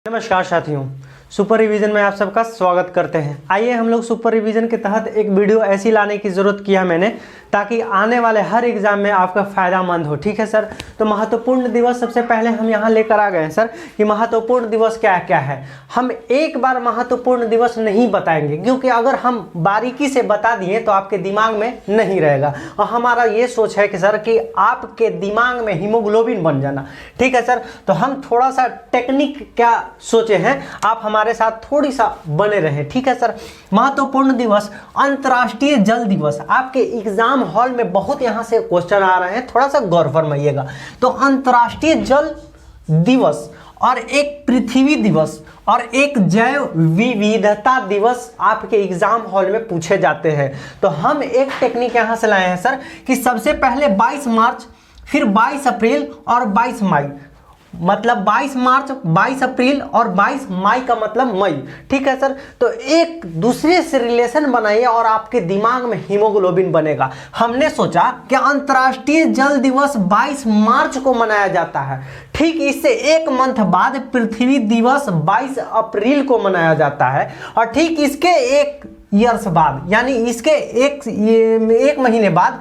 नमस्कार साथियों, super revision में आप सबका स्वागत करते हैं। आइए हम लोग सुपर रिवीजन के तहत एक वीडियो ऐसी लाने की ज़रूरत किया मैंने ताकि आने वाले हर एग्ज़ाम में आपका फ़ायदामंद हो। ठीक है सर, तो महत्वपूर्ण दिवस सबसे पहले हम यहाँ लेकर आ गए हैं सर कि महत्वपूर्ण दिवस क्या क्या है। हम एक बार महत्वपूर्ण दिवस नहीं बताएंगे क्योंकि अगर हम बारीकी से बता दिए तो आपके दिमाग में नहीं रहेगा। और हमारा ये सोच है कि सर कि आपके दिमाग में हीमोग्लोबिन बन जाना। ठीक है सर, तो हम थोड़ा सा टेक्निक क्या सोचे हैं, आप हमारे साथ थोड़ी सा बने रहें। ठीक है सर, महत्वपूर्ण दिवस अंतर्राष्ट्रीय जल दिवस। आपके एग्जाम हॉल में बहुत यहां से क्वेश्चन आ रहे हैं, थोड़ा सा गौर फरमाइएगा। तो अंतर्राष्ट्रीय जल दिवस और एक पृथ्वी दिवस और एक जैव विविधता दिवस आपके एग्जाम हॉल में पूछे जाते हैं। तो हम एक टेक्निक यहां से लाए हैं सर कि सबसे पहले 22 मार्च, फिर 22 अप्रैल और 22 मई, मतलब 22 मार्च, 22 अप्रैल और 22 मई का मतलब मई। ठीक है सर, तो एक दूसरे से रिलेशन बनाइए और आपके दिमाग में हीमोग्लोबिन बनेगा। हमने सोचा कि अंतर्राष्ट्रीय जल दिवस 22 मार्च को मनाया जाता है, ठीक इससे एक मंथ बाद पृथ्वी दिवस 22 अप्रैल को मनाया जाता है, और ठीक इसके एक ईयर्स बाद यानी इसके एक महीने बाद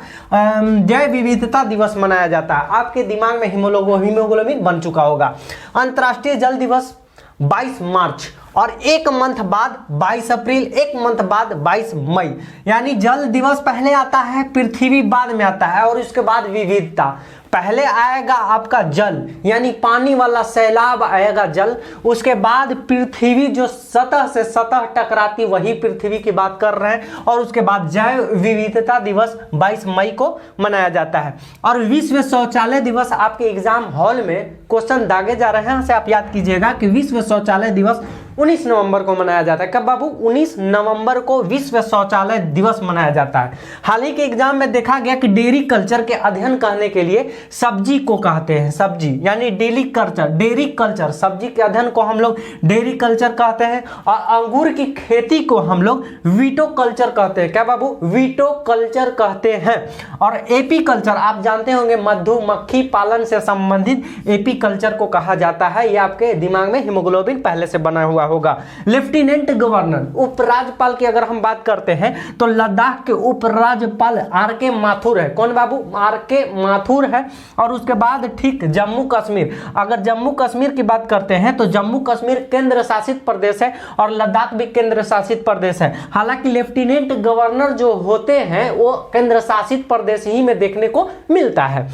जैव विविधता दिवस मनाया जाता है। आपके दिमाग में हीमोग्लोबिन बन चुका होगा। अंतर्राष्ट्रीय जल दिवस 22 मार्च और एक मंथ बाद 22 अप्रैल, एक मंथ बाद 22 मई, यानी जल दिवस पहले आता है, पृथ्वी बाद में आता है, और उसके बाद विविधता। पहले आएगा आपका जल यानी पानी वाला सैलाब आएगा जल, उसके बाद पृथ्वी जो सतह से सतह टकराती वही पृथ्वी की बात कर रहे हैं, और उसके बाद जैव विविधता दिवस 22 मई को मनाया जाता है। और विश्व शौचालय दिवस आपके एग्जाम हॉल में क्वेश्चन दागे जा रहे हैं, से आप याद कीजिएगा कि विश्व शौचालय दिवस 19 नवंबर को मनाया जाता है। कब बाबू? 19 नवंबर को विश्व शौचालय दिवस मनाया जाता है। हाल ही के एग्जाम में देखा गया कि डेयरी कल्चर के अध्ययन करने के लिए सब्जी को कहते हैं, सब्जी यानी डेयरी कल्चर, सब्जी के अध्ययन को हम लोग डेयरी कल्चर कहते हैं, और अंगूर की खेती को हम लोग वीटो कल्चर कहते हैं। क्या बाबू? वीटो कल्चर कहते हैं। और एपी कल्चर आप जानते होंगे, मधुमक्खी पालन से संबंधित एपी कल्चर को कहा जाता है। ये आपके दिमाग में हीमोग्लोबिन पहले से बना हुआ होगा। लेफ्टिनेंट गवर्नर, उपराज्यपाल की अगर हम बात करते हैं तो लद्दाख के उपराज्यपाल आर.के. माथुर है। कौन बाबू? आर.के. माथुर है। और उसके बाद ठीक जम्मू कश्मीर, अगर जम्मू कश्मीर की बात करते हैं तो जम्मू कश्मीर केंद्र शासित प्रदेश है और लद्दाख भी केंद्र शासित प्रदेश है। हालांकि लेफ्टिनेंट गवर्नर जो होते हैं वो केंद्र शासित प्रदेश ही में देखने को मिलता है।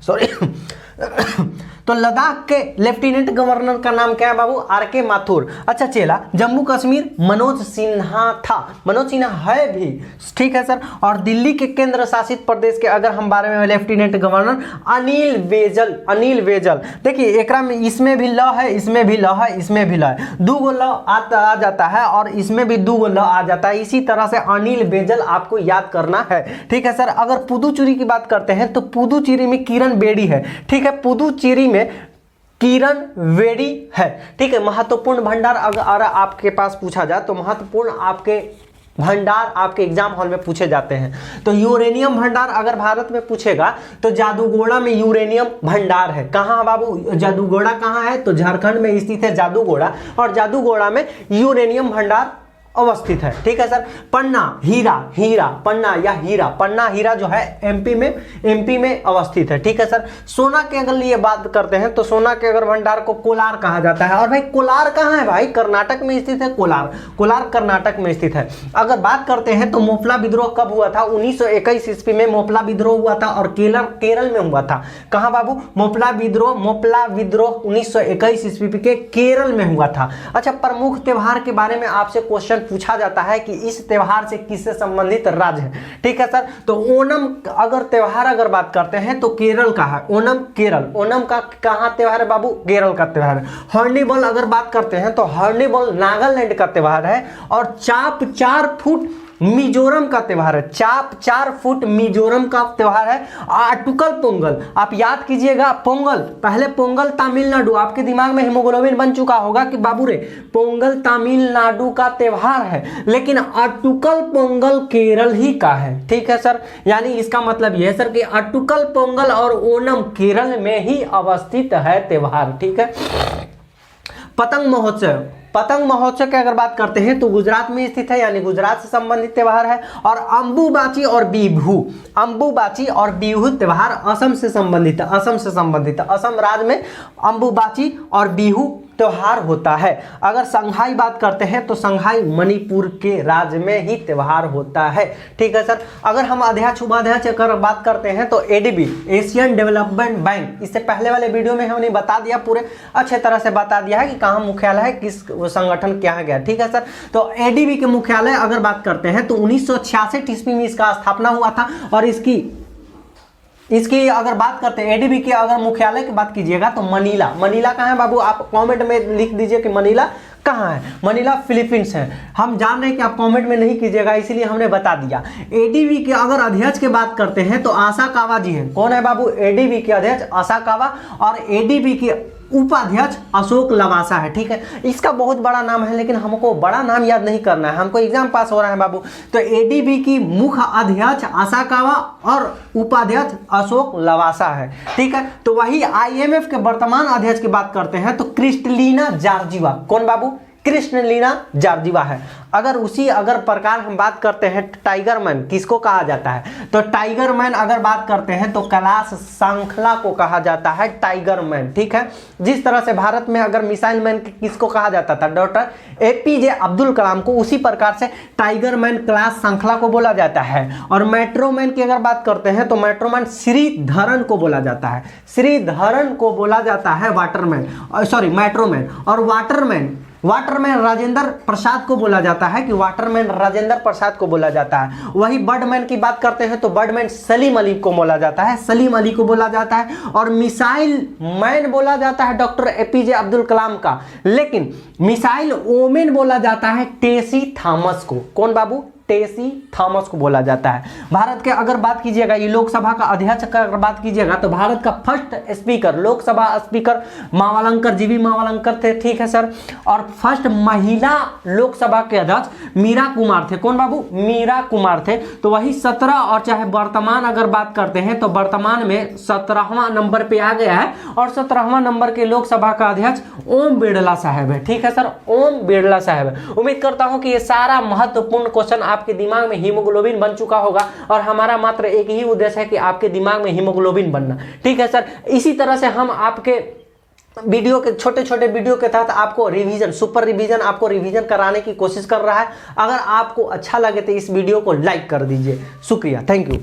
सॉरी तो लद्दाख के लेफ्टिनेंट गवर्नर का नाम क्या है बाबू? आर.के. माथुर। अच्छा चेला, जम्मू कश्मीर मनोज सिन्हा था, मनोज सिन्हा है भी, ठीक है सर। और दिल्ली के केंद्र शासित प्रदेश के अगर हम बारे में लेफ्टिनेंट गवर्नर अनिल बेजल। देखिए एकरा में इसमें भी ल है, इसमें भी ल है, इसमें भी ल है, दो गो ल आ जाता है और इसमें भी दो गो ल आ जाता है। इसी तरह से अनिल बेजल आपको याद करना है। ठीक है सर। अगर पुदुचेरी की बात करते हैं तो पुदुचेरी में किरण बेदी है। ठीक है, पुदुचेरी में किरण बेदी है। ठीक है। महत्वपूर्ण भंडार अगर आपके पास पूछा जाए तो महत्वपूर्ण आपके भंडार आपके एग्जाम हॉल में पूछे जाते हैं। तो यूरेनियम भंडार अगर भारत में पूछेगा तो जादूगोड़ा में यूरेनियम भंडार है। कहाँ बाबू? जादूगोड़ा कहाँ है? तो झारखंड में स्थित है जादूगोड़ा, और जादूगोड़ा में यूरेनियम भंडार अवस्थित है। ठीक है सर। पन्ना हीरा जो है एमपी में अवस्थित है। ठीक है सर। सोना के अगर लिए बात करते हैं तो सोना के अगर भंडार को कोलार कहा जाता है। और भाई कोलार कहाँ है भाई? कर्नाटक में स्थित है। कोलार कर्नाटक में स्थित है। अगर बात करते हैं तो मोपला विद्रोह कब हुआ था? 1921 ईस्वी में मोपला विद्रोह हुआ था और केरल में हुआ था। कहाँ बाबू? मोपला विद्रोह 1921 ईस्वी के केरल में हुआ था। अच्छा, प्रमुख त्योहार के बारे में आपसे क्वेश्चन पूछा जाता है कि इस त्योहार से किससे संबंधित राज्य है। ठीक है सर। तो ओणम अगर त्योहार अगर बात करते हैं तो केरल का है। ओणम का कहाँ त्योहार है बाबू? केरल का त्योहार है। हॉर्नबिल अगर बात करते हैं तो हॉर्नबिल नागालैंड का त्योहार है। और चाप 4 फुट मिजोरम का त्यौहार है। 4 फुट मिजोरम का त्यौहार है। आटुकल पोंगल, आप याद कीजिएगा, पोंगल, पहले पोंगल तमिलनाडु, आपके दिमाग में हीमोग्लोबिन बन चुका होगा कि बाबू रे पोंगल तमिलनाडु का त्यौहार है, लेकिन आटुकल पोंगल केरल ही का है। ठीक है सर, यानी इसका मतलब यह है सर कि आटुकल पोंगल और ओणम केरल में ही अवस्थित है त्यौहार। ठीक है। पतंग महोत्सव, पतंग महोत्सव की अगर बात करते हैं तो गुजरात में स्थित है, यानी गुजरात से संबंधित त्यौहार है। और अंबुबाची और बिहू, अंबुबाची और बिहू त्यौहार असम से संबंधित है, असम से संबंधित है। असम राज्य में अंबुबाची और बिहू त्योहार होता है। अगर संघाई बात करते हैं तो संघाई मणिपुर के राज्य में ही त्यौहार होता है। ठीक है सर। अगर हम अध्यक्ष उपाध्यक्ष अगर बात करते हैं तो एडीबी, एशियन डेवलपमेंट बैंक, इससे पहले वाले वीडियो में हमने बता दिया, पूरे अच्छे तरह से बता दिया है कि कहाँ मुख्यालय है, किस संगठन क्या गया। ठीक है सर। तो एडीबी के मुख्यालय अगर बात करते हैं तो 1966 ईस्वी में इसका स्थापना हुआ था। और इसकी अगर बात करते हैं एडीबी के अगर मुख्यालय की बात कीजिएगा तो मनीला, मनीला कहाँ है बाबू, आप कमेंट में लिख दीजिए कि मनीला कहाँ है। मनीला फिलीपींस है। हम जान रहे हैं कि आप कमेंट में नहीं कीजिएगा, इसीलिए हमने बता दिया। एडीबी के अगर अध्यक्ष की बात करते हैं तो आसाकावा जी हैं। कौन है बाबू, एडीबी के अध्यक्ष आसाकावा, और एडीबी के उपाध्यक्ष अशोक लवासा है। ठीक है। इसका बहुत बड़ा नाम है, लेकिन हमको बड़ा नाम याद नहीं करना है, हमको एग्जाम पास हो रहा है बाबू। तो एडीबी की मुख्य अध्यक्ष आसाकावा और उपाध्यक्ष अशोक लवासा है। ठीक है। तो वही आईएमएफ के वर्तमान अध्यक्ष की बात करते हैं तो क्रिस्टलिना जॉर्जिवा। कौन बाबू, क्रिस्टलिना जॉर्जिवा है। अगर प्रकार हम बात करते हैं टाइगर मैन किसको कहा जाता है, तो टाइगर मैन अगर बात करते हैं तो कैलाश सांखला को कहा जाता है टाइगर मैन। ठीक है। जिस तरह से भारत में अगर मिसाइल मैन किसको कहा जाता था, डॉक्टर एपीजे अब्दुल कलाम को, उसी प्रकार से टाइगर मैन कैलाश सांखला को बोला जाता है। और मेट्रो मैन की अगर बात करते हैं तो मेट्रो मैन श्रीधरन को बोला जाता है, श्रीधरन को बोला जाता है वाटरमैन, सॉरी मेट्रो मैन। और वाटरमैन राजेंद्र प्रसाद को बोला जाता है, कि वाटरमैन राजेंद्र प्रसाद को बोला जाता है। वही बर्डमैन की बात करते हैं तो बर्डमैन सलीम अली को बोला जाता है, सलीम अली को बोला जाता है। और मिसाइल मैन बोला जाता है डॉक्टर एपीजे अब्दुल कलाम का, लेकिन मिसाइल ओमेन बोला जाता है टेसी थॉमस को। कौन बाबू, टेसी थॉमस को बोला जाता है। भारत के अगर बात कीजिएगा, ये लोकसभा का अध्यक्ष का अगर बात कीजिएगा तो भारत का first speaker, Lok Sabha speaker Mavalankar, जीवी मावलंकर थे। ठीक है सर। और फर्स्ट महिला लोकसभा के अध्यक्ष मीरा कुमार थे। कौन बाबू, मीरा कुमार थे। तो वही 17 और चाहे वर्तमान अगर बात करते हैं तो वर्तमान में 17वां नंबर पे आ गया है। और 17वां नंबर के लोकसभा का अध्यक्ष ओम बिरला साहब है। ठीक है सर, ओम बिरला साहब है। उम्मीद करता हूं कि ये सारा महत्वपूर्ण क्वेश्चन आपके दिमाग में हीमोग्लोबिन बन चुका होगा, और हमारा मात्र एक ही उद्देश्य है कि आपके दिमाग में हीमोग्लोबिन बनना। ठीक है सर। इसी तरह से हम आपके वीडियो के छोटे छोटे वीडियो के तहत आपको रिवीजन, सुपर रिवीजन, आपको रिवीजन कराने की कोशिश कर रहा है। अगर आपको अच्छा लगे तो इस वीडियो को लाइक कर दीजिए। शुक्रिया, थैंक यू।